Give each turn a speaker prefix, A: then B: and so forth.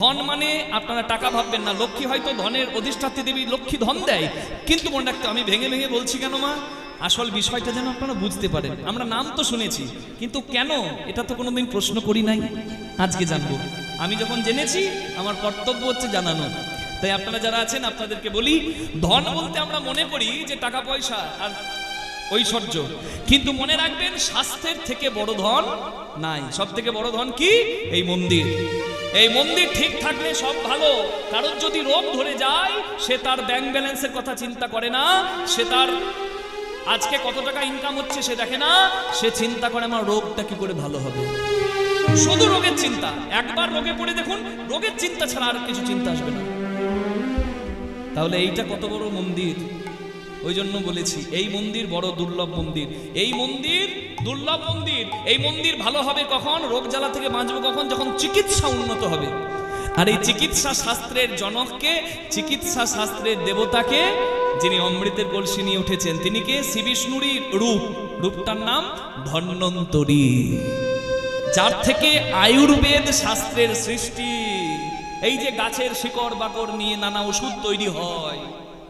A: ধন মানে আপনারা টাকা ভাববেন না, লক্ষ্মী হয়তো ধনের অধিষ্ঠাত্রী দেবী, লক্ষ্মী ধন দেয়, কিন্তু মনে রাখতে, আমি ভেঙে ভেঙে বলছি কেন মা, আসল বিষয়টা যেন আপনারা বুঝতে পারেন। আমরা নাম তো শুনেছি, কিন্তু কেন এটা তো কোনোদিন প্রশ্ন করি নাই, আজকে জানবো। আমি যখন জেনেছি আমার কর্তব্য হচ্ছে জানানো। তাই আপনারা যারা আছেন আপনাদেরকে বলি, ধন বলতে আমরা মনে করি যে টাকা পয়সা আর ঐশ্বর্য, কিন্তু মনে রাখবেন স্বাস্থ্যের থেকে বড় ধন নাই। সব থেকে বড় ধন কি? এই মন্দির। এই মন্দির ঠিক থাকলে সব ভালো। কারণ যদি রোগ ধরে যায়, সে তার ব্যাংক ব্যালেন্সের কথা চিন্তা করে না, সে তার আজকে কত টাকা ইনকাম হচ্ছে সে দেখে না, সে চিন্তা করে আমার রোগটা কি করে ভালো হবে। শুধু রোগের চিন্তা। একবার রোগে পড়ে দেখুন, রোগের চিন্তা ছাড়া আর কিছু চিন্তা আসবে না। তাহলে এইটা কত বড় মন্দির। ওই জন্য বলেছি এই মন্দির বড় দুর্লভ মন্দির। এই মন্দির দুর্লভ মন্দির। এই মন্দির ভালো হবে কখন? রোগ জ্বালা থেকে বাঁচবো কখন? যখন চিকিৎসা উন্নত হবে। আর এই চিকিৎসা শাস্ত্রের জনককে, চিকিৎসা শাস্ত্রের দেবতাকে, যিনি অমৃতের কলসি নিয়ে উঠেছেন, তিনি কে? শ্রী বিষ্ণুরই রূপ। রূপটার নাম ধন্বন্তরী, যার থেকে আয়ুর্বেদ শাস্ত্রের সৃষ্টি। এই যে গাছের শিকড় বাকড় নিয়ে নানা ওষুধ তৈরি হয়,